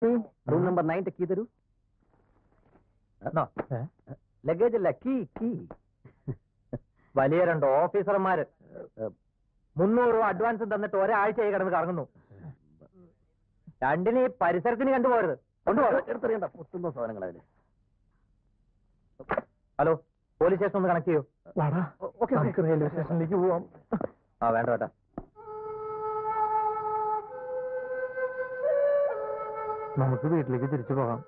Room number 9 key തരൂ. Luggage അല്ല, key. വലിയ 2 ഓഫീസർമാര് 300 രൂപ അഡ്വാൻസ് തന്നിട്ട് ഒരാഴ്ചയായി കിടന്ന് കറങ്ങുന്നു. രണ്ടിന് ഈ പരിസരത്തിന് കണ്ടുപോകരുത്. എടുത്തറിയണ്ട പൊട്ടുന്ന സാധനങ്ങൾ അതിന്. ഹലോ, പോലീസ് സ്റ്റേഷൻ ഒന്ന് കണക്ട് ചെയ്യൂ. റെയിൽവേ സ്റ്റേഷനിലേക്ക് പോവാം. വേണ്ട വേണ്ട. നമുക്ക് വീട്ടിലേക്ക് തിരിച്ചു പോകാം.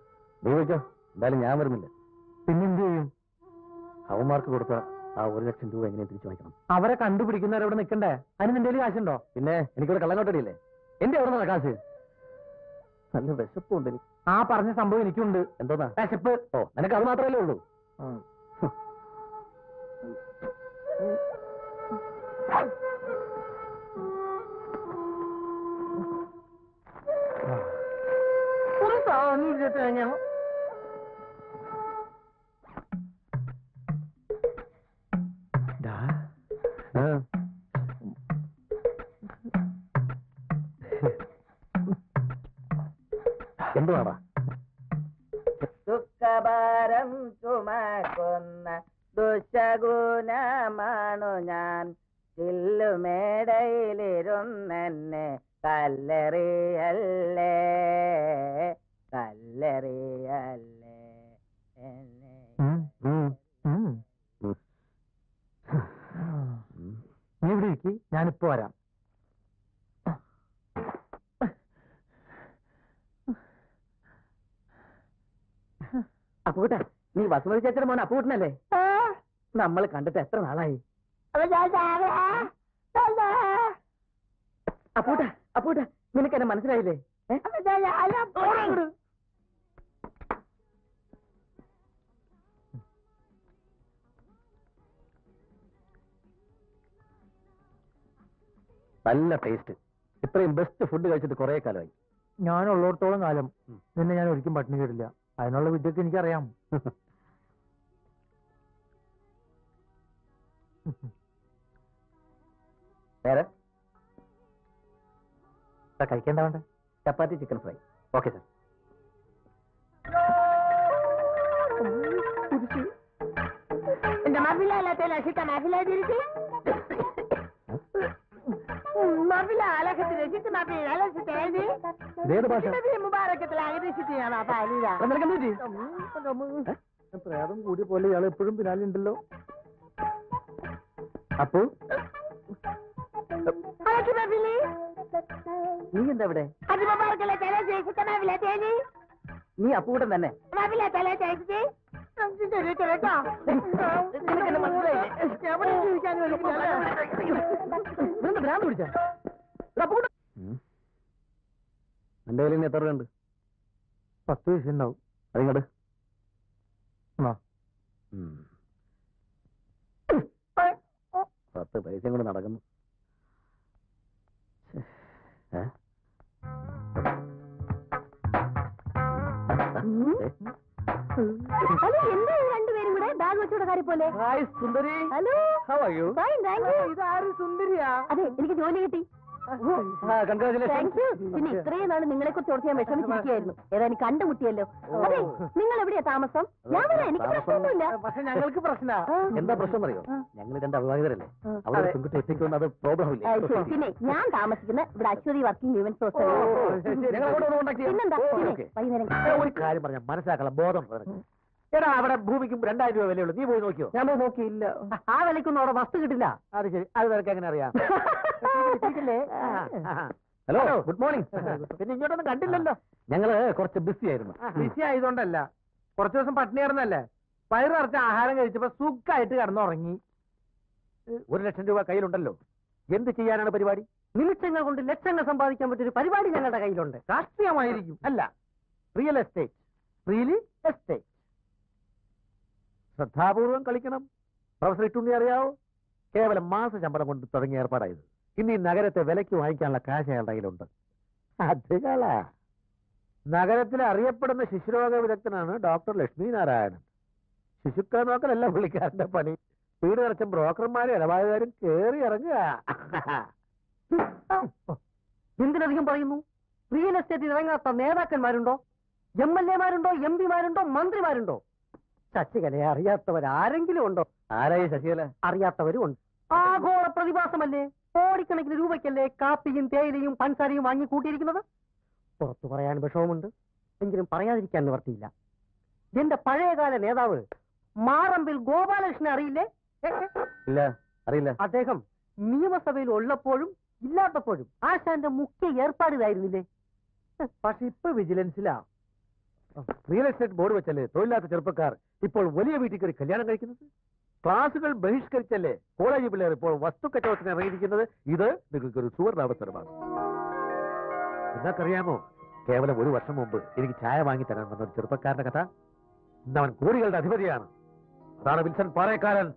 നീ വെച്ചോ, എന്തായാലും ഞാൻ വരുന്നില്ല. പിന്നെന്ത് ചെയ്യും? അവന്മാർക്ക് കൊടുത്ത ആ 1 ലക്ഷം രൂപ എങ്ങനെ തിരിച്ചു വാങ്ങിക്കണം? അവരെ കണ്ടുപിടിക്കുന്നവരവിടെ നിൽക്കണ്ടേ? അതിന് നിന്റെ കാശുണ്ടോ? പിന്നെ എനിക്കിവിടെ കള്ളനോട്ടടിയില്ലേ? എന്റെ എവിടെ നിന്നാ കാശ്? നല്ല വിശപ്പുണ്ട് എനിക്ക്. ആ പറഞ്ഞ സംഭവം എനിക്കുണ്ട്. എന്തോന്നാ വിശപ്പ്? നിനക്ക് അത് മാത്രമല്ലേ ഉള്ളൂ. എന്തുവാടാ? ദുഃഖഭാരം ചുമക്കുന്ന ദുശഗുണമാണു ഞാൻ, ചില്ലുമേടയിലിരുന്നെന്നെ കല്ലെറിയല്ലേ കല്ലെറിയല്ലേ എന്നെ. നീ ഇവിടെ ഇരിക്കി, ഞാനിപ്പോ വരാം. അപ്പൂട്ട, നീ വസുമതി ചേച്ചിയുടെ മോൻ അപ്പൂട്ടനല്ലേ? നമ്മൾ കണ്ടിട്ട് എത്ര നാളായി? അപ്പൂട്ട അപ്പൂട്ട, നിനക്ക് എന്നെ മനസ്സിലായില്ലേ? നല്ല ടേസ്റ്റ്. ഇത്രയും ബെസ്റ്റ് ഫുഡ് കഴിച്ചിട്ട് കുറെ കാലമായി. ഞാനുള്ളിടത്തോളം കാലം നിന്നെ ഞാൻ ഒരിക്കലും പട്ടിണി കേട്ടില്ല. അതിനുള്ള വിദ്യക്ക് എനിക്കറിയാം. വേറെ കഴിക്കേണ്ട വേണ്ട? ചപ്പാത്തി ചിക്കൻ ഫ്രൈ. Okay sir. പ്രേതം കൂടി പോലെ ഇയാൾ എപ്പോഴും പിന്നാലുണ്ടല്ലോ. അപ്പോ നീ എന്താ ഇവിടെ? നീ അപ്പൂട്ടൻ തന്നെ? എന്റെ കയ്യിൽ എത്ര രൂപ ഉണ്ട്? 10 പൈസ ഉണ്ടാവും. അതിങ്ങോട്ട് 10 പൈസയും കൂടെ നടക്കുന്നു. രണ്ടുപേരും കൂടെ ബാഗ് വെച്ചോടെ കാര്യം പോലെ. സുന്ദരി, ഹലോ. ഇതാര് സുന്ദരിയാ? അതെ, എനിക്ക് ജോലി കിട്ടി. പിന്നെ ഇത്രയും നാള് നിങ്ങളെ കുറിച്ച് ഓർത്ത് ഞാൻ വിഷമിച്ചിരിക്കുകയായിരുന്നു. ഏതായാലും കണ്ടുമുട്ടിയല്ലോ. അതെ, നിങ്ങൾ എവിടെയാ താമസം? ഞാൻ പറയാം, എനിക്ക് പ്രശ്നമൊന്നുമില്ല. പക്ഷെ ഞങ്ങൾക്ക് പ്രശ്ന. എന്താ പ്രശ്നം അറിയോ? ഞങ്ങൾ 2 അവിവാഹിതരല്ലേ. അവിടെ പെൺകുട്ടി ഒറ്റയ്ക്ക് അത് പ്രോബ്ലം ഇല്ല. പിന്നെ ഞാൻ താമസിക്കുന്ന ഇവിടെ അശ്വതി വർക്കിംഗ് വിമൻസ് ഹോസ്റ്റൽ. പിന്നെന്താ, വൈകുന്നേരം ഒരു കാര്യം പറഞ്ഞാൽ മനസ്സിലാക്കണം, ബോധം. എടാ, അവിടെ ഭൂമിക്ക് 2000 രൂപ വിലയുള്ളൂ. നീ പോയി നോക്കിയോ? ഞാൻ പോയി നോക്കിയില്ല. ആ വിലക്കൊന്നും അവിടെ വസ്തു കിട്ടില്ല. അത് ശരി, അത് നിനക്ക് എങ്ങനെ അറിയാം? Hello, good morning. പിന്നെ ഇങ്ങോട്ടൊന്നും കണ്ടില്ലല്ലോ. ഞങ്ങള് കുറച്ച് ബിസി ആയിരുന്നു. ബിസി ആയതുകൊണ്ടല്ല, കുറച്ചു ദിവസം പട്ടിണി കിടന്നല്ലേ. വയറ് നിറച്ച ആഹാരം കഴിച്ചപ്പോ സുഖമായിട്ട് കിടന്നുറങ്ങി. 1 ലക്ഷം രൂപ കയ്യിലുണ്ടല്ലോ. എന്ത് ചെയ്യാനാണ് പരിപാടി? നിമിഷങ്ങൾ കൊണ്ട് ലക്ഷങ്ങൾ സമ്പാദിക്കാൻ പറ്റിയൊരു പരിപാടി ഞങ്ങളുടെ കയ്യിലുണ്ട്. രാഷ്ട്രീയമായിരിക്കും, അല്ല റിയൽ എസ്റ്റേറ്റ്. Really estate. ശ്രദ്ധാപൂർവം കളിക്കണം. പ്രൊഫസർ ഇട്ടുണ്ടി അറിയാവോ? കേവലം മാസ ശമ്പളം കൊണ്ട് തുടങ്ങിയ ഏർപ്പാടായത്. ഇന്ന് ഈ നഗരത്തെ വിലയ്ക്ക് വാങ്ങിക്കാനുള്ള കാശ് അയാളുടെ കയ്യിലുണ്ട്. അതുകള നഗരത്തിലെ അറിയപ്പെടുന്ന ശിശുരോഗ വിദഗ്ധനാണ് ഡോക്ടർ ലക്ഷ്മി നാരായണൻ. ശിശുക്കളെ നോക്കലല്ല പുള്ളിക്കാരന്റെ പണി. വീട് നിറച്ച ബ്രോക്കർമാരും ഇടപാടുകാരും കേറി ഇറങ്ങുക. എന്തിനധികം പറയുന്നു? റിയൽ എസ്റ്റേറ്റിൽ ഇറങ്ങാത്ത നേതാക്കന്മാരുണ്ടോ? MLA-മാരുണ്ടോ? MP-മാരുണ്ടോ? മന്ത്രിമാരുണ്ടോ? ശശികലയെ അറിയാത്തവരാരെങ്കിലും ഉണ്ടോ? ആരായി ശശികല? അറിയാത്തവരും ഉണ്ട്. ആഗോള പ്രതിഭാസമല്ലേ? കോടിക്കണക്കിന് രൂപയ്ക്കല്ലേ കാപ്പിയും തേയിലയും പഞ്ചസാരയും വാങ്ങി കൂട്ടിയിരിക്കുന്നത്? പുറത്തു പറയാൻ വിഷമമുണ്ട്, എങ്കിലും പറയാതിരിക്കാൻ നിവർത്തിയില്ല. എന്റെ പഴയകാല നേതാവ് മാറമ്പിൽ ഗോപാലകൃഷ്ണനെ അറിയില്ലേ? ഇല്ല, അറിയില്ല. അദ്ദേഹം നിയമസഭയിൽ ഉള്ളപ്പോഴും ഇല്ലാത്തപ്പോഴും ആശാന്റെ മുഖ്യ ഏർപ്പാടിലായിരുന്നില്ലേ? പക്ഷെ ഇപ്പൊ വിജിലൻസിലാ. റിയൽ എസ്റ്റേറ്റ് ബോർഡ് വെച്ചല്ലേ തൊഴിലാത്ത ചെറുപ്പക്കാർ ഇപ്പോൾ വലിയ വീട്ടിൽ കയറി കല്യാണം കഴിക്കുന്നത്? ക്ലാസുകൾ ബഹിഷ്കരിച്ചല്ലേ കോളേജ് പിള്ളേർ ഇപ്പോൾ വസ്തു കച്ചവടത്തിന് ഇറങ്ങിയിരിക്കുന്നത്? ഇത് നിങ്ങൾക്കൊരു സുവർണാവസരമാണ്. നിങ്ങൾക്കറിയാമോ, കേവലം 1 വർഷം മുമ്പ് എനിക്ക് ചായ വാങ്ങി തരാൻ വന്ന ഒരു ചെറുപ്പക്കാരന്റെ കഥ? ഇന്നവൻ കോടികളുടെ അധിപതിയാണ്. അതാണ് വിൽസൺ പാറേക്കാരൻ.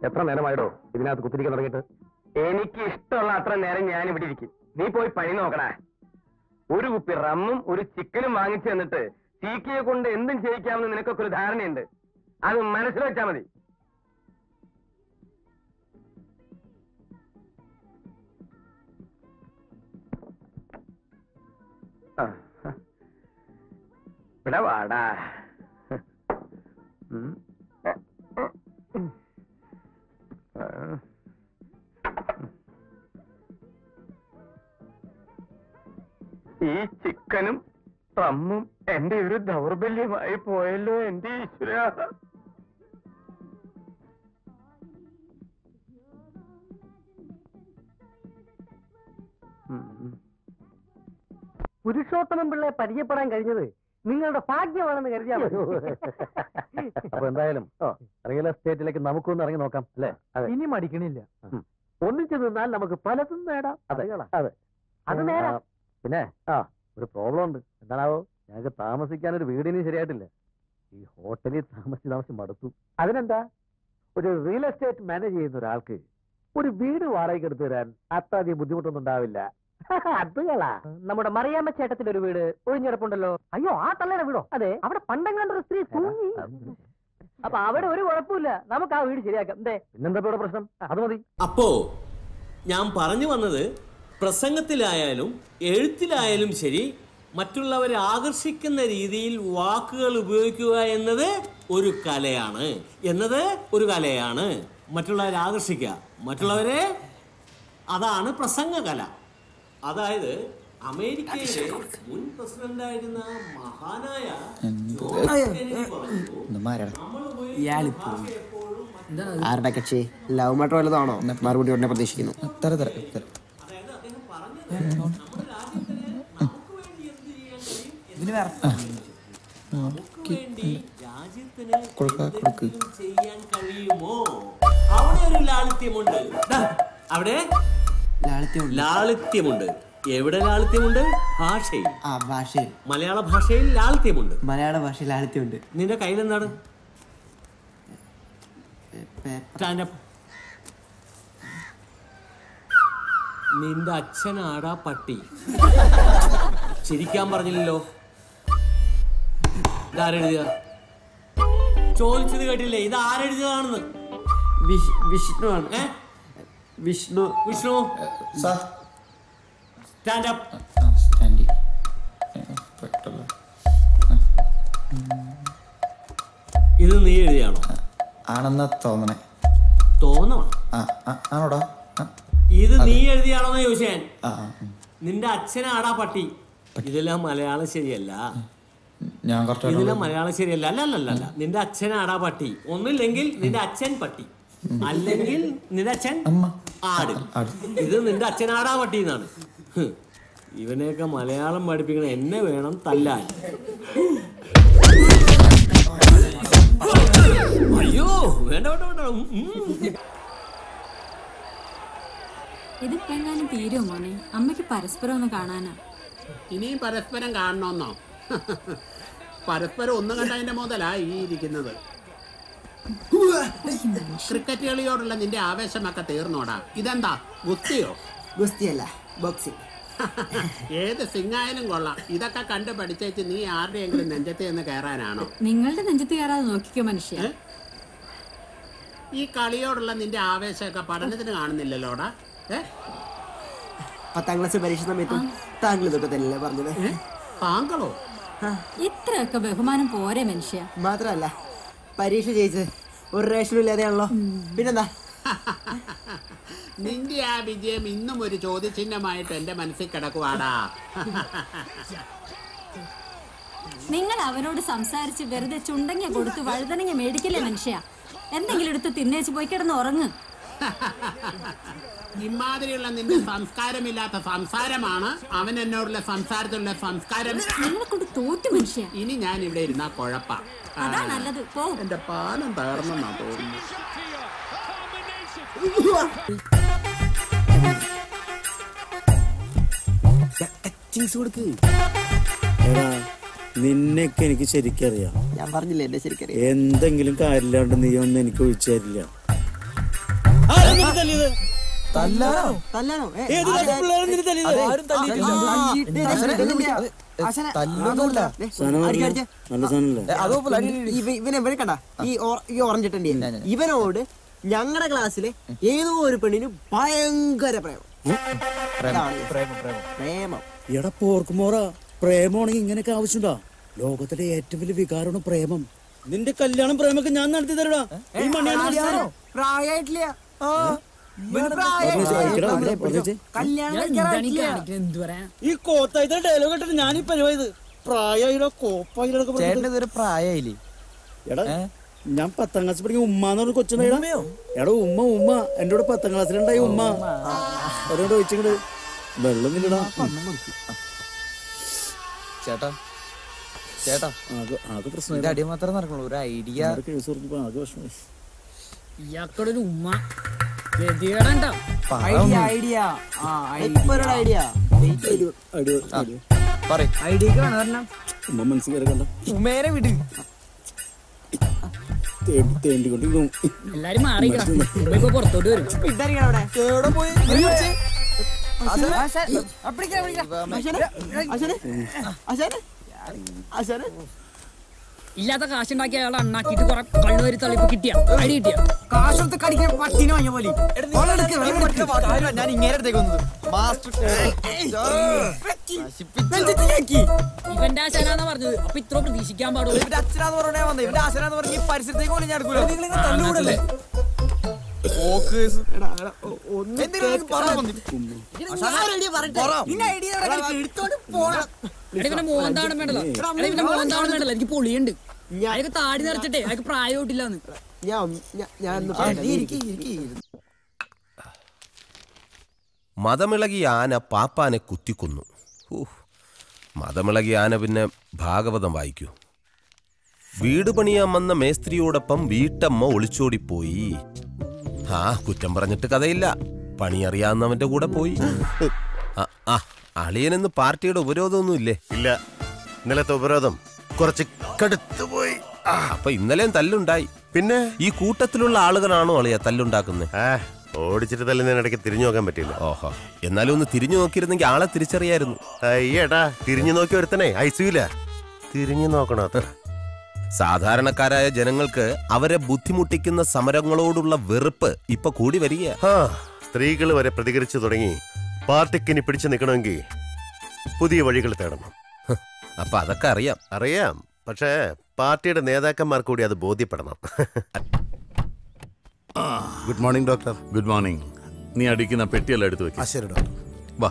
എത്ര നേരമായിടോ ഇതിനകത്ത് കുത്തിരിക്കാൻ തുടങ്ങിയിട്ട്? എനിക്ക് ഇഷ്ടമുള്ള അത്ര നേരം ഞാൻ ഇവിടെ ഇരിക്കും. നീ പോയി പണി നോക്കണ. ഒരു കുപ്പി റമ്മും ഒരു ചിക്കനും വാങ്ങിച്ചു തന്നിട്ട് ചീക്കിയെ കൊണ്ട് എന്തും ചെയ്യിക്കാമെന്ന് നിനക്കൊക്കെ ഒരു ധാരണയുണ്ട്. അത് മനസ്സിൽ വെച്ചാ മതി. ഇവിടെ വാടാ. ഈ ചിക്കനും റമ്മും എന്റെ ഒരു ദൗർബല്യമായി പോയല്ലോ എന്റെ ഈശ്വര. പുരുഷോത്തമൻ പിള്ളയെ പരിചയപ്പെടാൻ കഴിഞ്ഞത് നിങ്ങളുടെ ഭാഗ്യമാണെന്ന് കരുതിയാൽ മതി. അപ്പൊ എന്തായാലും റിയൽ എസ്റ്റേറ്റിലേക്ക് നമുക്കൊന്ന് ഇറങ്ങി നോക്കാം അല്ലേ? ഇനി മടിക്കണില്ല. ഒന്നിച്ചു നിന്നാൽ നമുക്ക് പലതും നേടാം. അതെ അതെ, അത് നേടാം. പിന്നെ ഒരു പ്രോബ്ലം ഉണ്ട്. എന്താണാവോ? ഞങ്ങൾക്ക് താമസിക്കാൻ ഒരു വീടിനും ശരിയായിട്ടില്ല. ഈ ഹോട്ടലിൽ താമസിച്ച് മടുത്തു. അതിനെന്താ, ഒരു റിയൽ എസ്റ്റേറ്റ് മാനേജ് ചെയ്യുന്ന ഒരാൾക്ക് ഒരു വീട് വാടകയ്ക്ക് എടുത്തു തരാൻ അത്രയധികം ബുദ്ധിമുട്ടൊന്നും ഉണ്ടാവില്ല. അതുകളാ. നമ്മുടെ മറിയാമ്മ ചേട്ടത്തിന്റെ ഒരു വീട് ഒഴിഞ്ഞിടപ്പുണ്ടല്ലോ. അയ്യോ, ആ തള്ളയുടെ വീടോ? അതെ, അവിടെ പണ്ടെങ്ങാണ്ടൊരു സ്ത്രീ തൂങ്ങി. അപ്പൊ അവിടെ ഒരു കുഴപ്പമില്ല, നമുക്ക് ആ വീട് ശരിയാക്കാം. പിന്നെന്താ ഇവിടെ പ്രശ്നം? അത് മതി. അപ്പോ ഞാൻ പറഞ്ഞു വന്നത്, പ്രസംഗത്തിലായാലും എഴുത്തിലായാലും ശരി, മറ്റുള്ളവരെ ആകർഷിക്കുന്ന രീതിയിൽ വാക്കുകൾ ഉപയോഗിക്കുക എന്നത് ഒരു കലയാണ്. മറ്റുള്ളവരെ ആകർഷിക്കുക, മറ്റുള്ളവരെ, അതാണ് പ്രസംഗകല. അതായത് അമേരിക്കയിലെ മുൻ പ്രസിഡന്റായിരുന്ന മഹാനായ ആരുടെ കക്ഷി? ലവ് മാറ്റർ വല്ലതാണോ? മറുപടി ഉടനെ പ്രതീക്ഷിക്കുന്നു. ചെയ്യാൻ കഴിയുമോ? അവിടെ ഒരു ലാളിത്യമുണ്ട്. അവിടെ ലാളിത്യമുണ്ട്. എവിടെ ലാളിത്യമുണ്ട്? ഭാഷയിൽ. മലയാള ഭാഷയിൽ ലാളിത്യമുണ്ട്. നിന്റെ കയ്യിലെന്താണ്? നിന്റെ അച്ഛനാടാ പട്ടി. ചിരിക്കാൻ പറഞ്ഞില്ലല്ലോ. ഇതാരെഴുതിയ? ചോദിച്ചത് കേട്ടില്ലേ? ഇത് ആരെഴുതിയതാണെന്ന്? വിഷ്ണു. Stand up. ഇത് നീ എഴുതിയാണോ? ആണെന്നാ തോന്നണേ. തോന്നണോ? ഇത് നീ എഴുതിയാണോന്ന് ചോദിച്ചാൻ. നിന്റെ അച്ഛനാടാ പട്ടി. ഇതെല്ലാം മലയാളം ശരിയല്ല. ഇതിലെ മലയാളം ശരിയല്ല. അല്ലല്ല, നിന്റെ അച്ഛനാടാ പട്ടി. ഒന്നില്ലെങ്കിൽ നിന്റെ അച്ഛൻ പട്ടി, അല്ലെങ്കിൽ നിന്റെ അച്ഛൻ ആട്. ഇത് നിന്റെ അച്ഛനാടാ പട്ടി എന്നാണ്. ഇവനെയൊക്കെ മലയാളം പഠിപ്പിക്കണ എന്നെ വേണം തല്ലാൻ. അയ്യോ, വേണ്ട. ഇതിപ്പോ എങ്ങാനും തീരുമോ മോനെ? അമ്മയ്ക്ക് പരസ്പരം ഒന്ന് കാണാനാ. ഇനിയും പരസ്പരം കാണണമെന്നോ? പരസ്പരം ഒന്നും കണ്ടതിന്റെ മുതലാ ഈ ഇരിക്കുന്നത്. ക്രിക്കറ്റ് കളിയോടുള്ള നിന്റെ ആവേശമൊക്കെ തീർന്നോടാ. ഇതെന്താ ഗുസ്തിയോ? ഗുസ്തിയല്ല, ബോക്സിംഗ്. ഏത് സിംഗായാലും കൊള്ളാം. ഇതൊക്കെ കണ്ട് പഠിച്ചേച്ച് നീ ആരുടെയെങ്കിലും നെഞ്ചത്ത് നിന്ന് കയറാനാണോ? നിങ്ങളുടെ നെഞ്ചത്ത് കയറാതെ നോക്കിക്കോ മനുഷ്യ. ഈ കളിയോടുള്ള നിന്റെ ആവേശമൊക്കെ പഠനത്തിന് കാണുന്നില്ലല്ലോടാ. 10ാം ക്ലാസ് പരീക്ഷ സമയത്തും താങ്കൾ ഇതൊക്കെ തന്നെയല്ലേ പറഞ്ഞത്? താങ്കളോ? ഇത്രയൊക്കെ ബഹുമാനം പോരെ മനുഷ്യ. മാത്രല്ല പരീക്ഷ ജയിച്ച് ഒരു റേഷനും ഇല്ലാതെയാണല്ലോ. പിന്നെന്താ? നിന്റെ ആ വിജയം ഇന്നും ഒരു ചോദ്യചിഹ്നമായിട്ട് എന്റെ മനസ്സിൽ കിടക്കുവാടാ. നിങ്ങൾ അവനോട് സംസാരിച്ച് വെറുതെ ചുണ്ടങ്ങ കൊടുത്ത് വഴുതനങ്ങ മേടിക്കില്ലേ മനുഷ്യ. എന്തെങ്കിലും എടുത്ത് തിന്നേച്ച് പോയി കിടന്ന് ഉറങ്ങ്. ഇമാതിരിയുള്ള നിന്റെ സംസ്കാരമില്ലാത്ത സംസാരമാണ് അവൻ എന്നോടുള്ള സംസാരത്തിലുള്ള സംസ്കാരം. നിങ്ങളെ കൊണ്ട് തോറ്റു മനുഷ്യ. ഇനി ഞാൻ ഇവിടെ ഇരുന്നാ കുഴപ്പ. അതാ നല്ലത്. പോ. എന്റെ പാലം തകർന്നെന്നാ തോന്നുന്നു. നിന്നെയൊക്കെ എനിക്ക് ശരിക്കറിയാം. ഞാൻ പറഞ്ഞില്ലേ എന്നെ ശരിക്കറിയാം. എന്തെങ്കിലും കാര്യമില്ലാണ്ട് നീ ഒന്നും എനിക്ക് ഒഴിച്ചു തരില്ല. ഇവനെ കണ്ട ഈ ഓറഞ്ചിട്ടണ്ടി ഇവനോട് ഞങ്ങളുടെ ക്ലാസ്സിലെ ഏതോ ഒരു പെണ്ണിന് ഭയങ്കര പ്രേമം. എടാ പോർക്കുമോറാ, പ്രേമമാണെങ്കിൽ ഇങ്ങനെയൊക്കെ ആവശ്യമുണ്ടോ? ലോകത്തിലെ ഏറ്റവും വലിയ വികാരമാണ് പ്രേമം. നിന്റെ കല്യാണം പ്രേമൊക്കെ ഞാൻ നടത്തി തരടാ. ഈ പ്രായമായിട്ടില്ല. ഈ കോത്തായിട്ട് ഡയലോഗ് ഇട്ടിട്ട് ഞാൻ ഈ പരിപാടി പ്രായമായിടോ കോപ്പായിടൊക്കെ പ്രായമായില്ലേ? എടാ ഞാൻ 10ാം ക്ലാസ് പഠിക്കുന്ന ഉമ്മാന്ന് പറഞ്ഞ കൊച്ചുണ്ടായിടാ. എടാ ഉമ്മ എന്റെ കൂടെ 10ാം ക്ലാസ്സിലുണ്ടായി ഉമ്മ. അവരോട് ചോദിച്ചിട്ട് വെള്ളം നില്ലടാ. ചേട്ടാ ആകെ പ്രശ്നം അടി മാത്രമേ നടക്കുള്ളൂ. ഒരു ഐഡിയ ആകെ വിഷമം. ഇയാൾക്കൊരു ഉമ്മ ഉമ്മ മനസ്സിൽ കണ്ട ഉമ്മേനെ വിട്. തേണ്ടിക്കൊണ്ടിരിക്കും. എല്ലാരും മാറിക്കോ, പുറത്തോട്ട് വരും. ഇല്ലാത്ത കാശുണ്ടാക്കി അയാൾ അണ്ണാക്കിട്ട് കുറെ കണ്ണുവരി തള്ളിപ്പ് കിട്ടിയ അടി കിട്ടിയ കാശൊത്ത് കടിക്കാൻ പട്ടിന് വാങ്ങിയ പോലെ. ഞാൻ ഇങ്ങനെ അടുത്തേക്ക് വന്നത് ഇവന്റെ ആശാനാന്നാ പറഞ്ഞത്. അപ്പൊ ഇത്ര പ്രതീക്ഷിക്കാൻ പാടുള്ളൂ. ഇവന്റെ അച്ഛനാന്ന് പറഞ്ഞാ വന്നത്. ഇവന്റെ ആശാനാന്ന് പറഞ്ഞ ഈ പരിസരത്തേക്ക് പോലും ഞാൻ എടുക്കൂലേ. ഇവന്റെ മോന്താവണം വേണ്ടല്ലോ. ഇവന്റെ മോന്താവണം വേണ്ടല്ലോ. എനിക്ക് പൊളിയുണ്ട്. അയാൾക്ക് താടി നിറച്ചിട്ടേ അയാൾക്ക് പ്രായമായിട്ടില്ലാന്ന്. മതമിളകിയ ആന പാപ്പാനെ കുത്തിക്കൊന്നു. മതമിളകിയ ആന പിന്നെ ഭാഗവതം വായിക്കൂ. വീട് പണിയാൻ വന്ന മേസ്ത്രിയോടൊപ്പം വീട്ടമ്മ ഒളിച്ചോടിപ്പോയി. കുറ്റം പറഞ്ഞിട്ട് കഥയില്ല. പണിയറിയാവുന്നവന്റെ കൂടെ പോയി. അളിയനെന്ന് പാർട്ടിയുടെ ഉപരോധമൊന്നും ഇല്ലേ? ഇല്ല, ഇന്നലത്തെ ഉപരോധം കുറച്ച് കടുത്തുപോയി. അപ്പൊ ഇന്നലെയും തല്ലുണ്ടായി. പിന്നെ ഈ കൂട്ടത്തിലുള്ള ആളുകളാണോ അളിയ തല്ലുണ്ടാക്കുന്നത്? ഓടിച്ചിട്ട് തല്ലുന്നതിനിടയ്ക്ക് തിരിഞ്ഞു നോക്കാൻ പറ്റില്ല. ഓഹോ, എന്നാലും ഒന്ന് തിരിഞ്ഞു നോക്കിയിരുന്നെങ്കിൽ ആളെ തിരിച്ചറിയായിരുന്നു. അയ്യേട്ടാ, തിരിഞ്ഞു നോക്കി ഒരുത്തനെ ഐസിയുല തിരിഞ്ഞു നോക്കണോ? അത്ര സാധാരണക്കാരായ ജനങ്ങൾക്ക് അവരെ ബുദ്ധിമുട്ടിക്കുന്ന സമരങ്ങളോടുള്ള വെറുപ്പ് ഇപ്പൊ കൂടി വരിക. സ്ത്രീകൾ വരെ പ്രതികരിച്ചു തുടങ്ങി. പാർട്ടിക്കിനി പിടിച്ചു നിൽക്കണമെങ്കിൽ പുതിയ വഴികൾ തേടണം. അപ്പൊ അതൊക്കെ അറിയാം. പക്ഷേ പാർട്ടിയുടെ നേതാക്കന്മാർ കൂടി അത് ബോധ്യപ്പെടണം. Good morning doctor. Good morning. നീ അടിക്കുന്ന പെട്ടിയെല്ലാം എടുത്തു വെക്കാം. ശരി ഡോക്ടർ. വാ.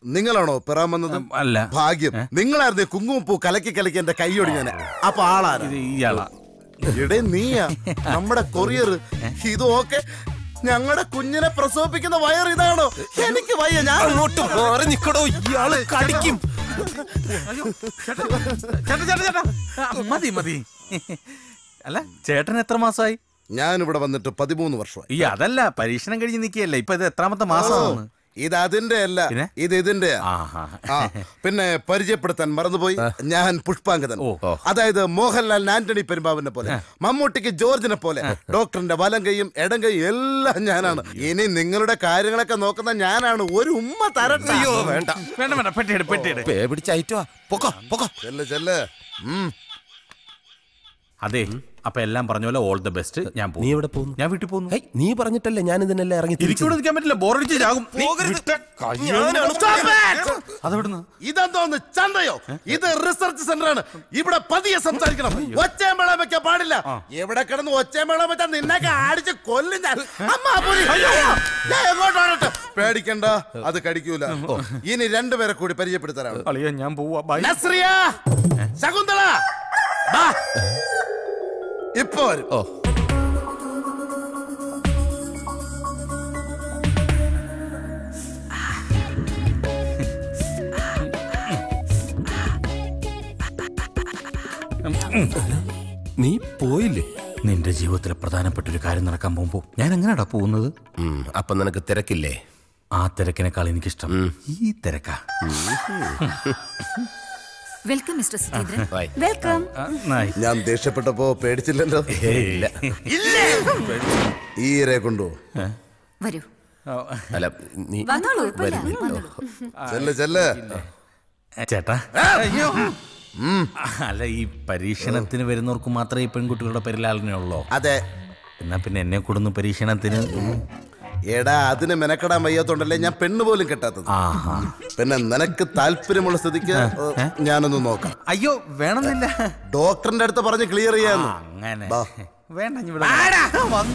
നിങ്ങളാണോ പെറാൻ വന്നത്? അല്ല, ഭാഗ്യം. നിങ്ങളായിരുന്നു കുങ്കുമപ്പൂ കലക്കി കലക്കി എന്റെ കൈയൊടിഞ്ഞാനെ. അപ്പൊ ആളാണ് ഇടേ നീയാ നമ്മുടെ കൊറിയർ. ഇതൊക്കെ ഞങ്ങളുടെ കുഞ്ഞിനെ പ്രസവിപ്പിക്കുന്ന വയർ ഇതാണോ? എനിക്ക് വയ്യ, ഞാൻ അങ്ങോട്ട് മാറി നിക്കടോ, ഇയാള് കടിക്കും. മതി മതി. അല്ല, ചേട്ടൻ എത്ര മാസമായി? ഞാൻ ഇവിടെ വന്നിട്ട് 13 വർഷമായി. അതല്ല, പരീക്ഷണം കഴിഞ്ഞ് നിൽക്കുകയല്ലേ. ഇപ്പൊ ഇത് എത്രാമത്തെ മാസമാണ്? ഇത് അതിന്റെ അല്ല, ഇത് ഇതിന്റെ. പിന്നെ പരിചയപ്പെടുത്താൻ മറന്നുപോയി, ഞാൻ പുഷ്പാങ്കദൻ. അതായത് മോഹൻലാൽ ആന്റണി പെരുമ്പാവിനെ പോലെ, മമ്മൂട്ടിക്ക് ജോർജിനെ പോലെ, ഡോക്ടറിന്റെ വലം കൈയും ഇടം കൈയും എല്ലാം ഞാനാണ്. ഇനി നിങ്ങളുടെ കാര്യങ്ങളൊക്കെ നോക്കുന്ന ഞാനാണ്. ഒരു ഉമ്മ തരട്ടെ? വേണ്ട വേണ്ട വേണ്ട, പെട്ടിയിട് പെട്ടിയിട്. പിടിച്ചയറ്റോ, പൊക്കോ പൊക്കോ. ചെല്ല്. അതെ, അപ്പൊ എല്ലാം പറഞ്ഞ പോലെ ഓൾ ദ ബെസ്റ്റ്. ഞാൻ നീ എവിടെ പോകുന്നു? ഞാൻ വീട്ടിൽ പോകുന്നു. നീ പറഞ്ഞിട്ടല്ലേ ഞാൻ ഇതിനെല്ലാം ഇറങ്ങി എനിക്കൂടെ നിൽക്കാൻ പറ്റില്ല, ബോറടിച്ച് ചാകും. അതെവിടുന്ന്? ഇതെന്തോന്ന് ചന്തയോ? ഇത് റിസർച്ച് സെന്റർ ആണ്. ഇവിടെ പതിയെ സംസാരിക്കണം, ഒച്ചമേളം വെക്കാൻ പാടില്ല. എവിടെ കിടന്ന് ഒച്ചമേളം വെച്ചാൽ നിന്നൊക്കെ അടിച്ച് കൊല്ലും ഞാൻ. എങ്ങോട്ടാണട്ടെ? പേടിക്കണ്ട, അത് കടിക്കൂല. ഇനി രണ്ടുപേരെ കൂടി പരിചയപ്പെടുത്താനാണ്. ഞാൻ പോവാ. നസ്രിയ, ശകുന്തള, ഇപ്പൊ വരും. നീ പോയില്ലേ? നിന്റെ ജീവിതത്തിലെ പ്രധാനപ്പെട്ട ഒരു കാര്യം നടക്കാൻ പോകുമ്പോ ഞാൻ എങ്ങനെയാടാ പോകുന്നത്? അപ്പൊ നിനക്ക് തിരക്കില്ലേ? ആ തിരക്കിനേക്കാൾ എനിക്കിഷ്ടം ഈ തിരക്കാ. Welcome mister Sudheendran. വെൽക്കം. ഞാൻ ദേഷ്യപ്പെട്ടപ്പോ പേടിച്ചില്ലല്ലോ. ഈരെ കൊണ്ടു വരൂ. അല്ല നീ വന്നോളൂ. ചെല്ല്. ചേട്ടാ, അല്ല ഈ പരീക്ഷണത്തിന് വരുന്നവർക്ക് മാത്രമേ ഈ പെൺകുട്ടികളുടെ പരിലാളനയുള്ളൂ? അതെ. എന്നാ പിന്നെ എന്നെ കൊടുന്നു പരീക്ഷണത്തിന്. എടാ, അതിന് മെനക്കെടാൻ വയ്യാത്തോണ്ടല്ലേ ഞാൻ പെണ്ണ് പോലും കെട്ടാത്തത്. പിന്നെ നിനക്ക് താല്പര്യമുള്ള സ്ഥിതിക്ക് ഞാനൊന്ന് നോക്കാം. അയ്യോ വേണമെന്നില്ല, ഡോക്ടറിന്റെ അടുത്ത് പറഞ്ഞ് ക്ലിയർ ചെയ്യാന്ന്. അങ്ങനെ ബാ. വേണ്ട.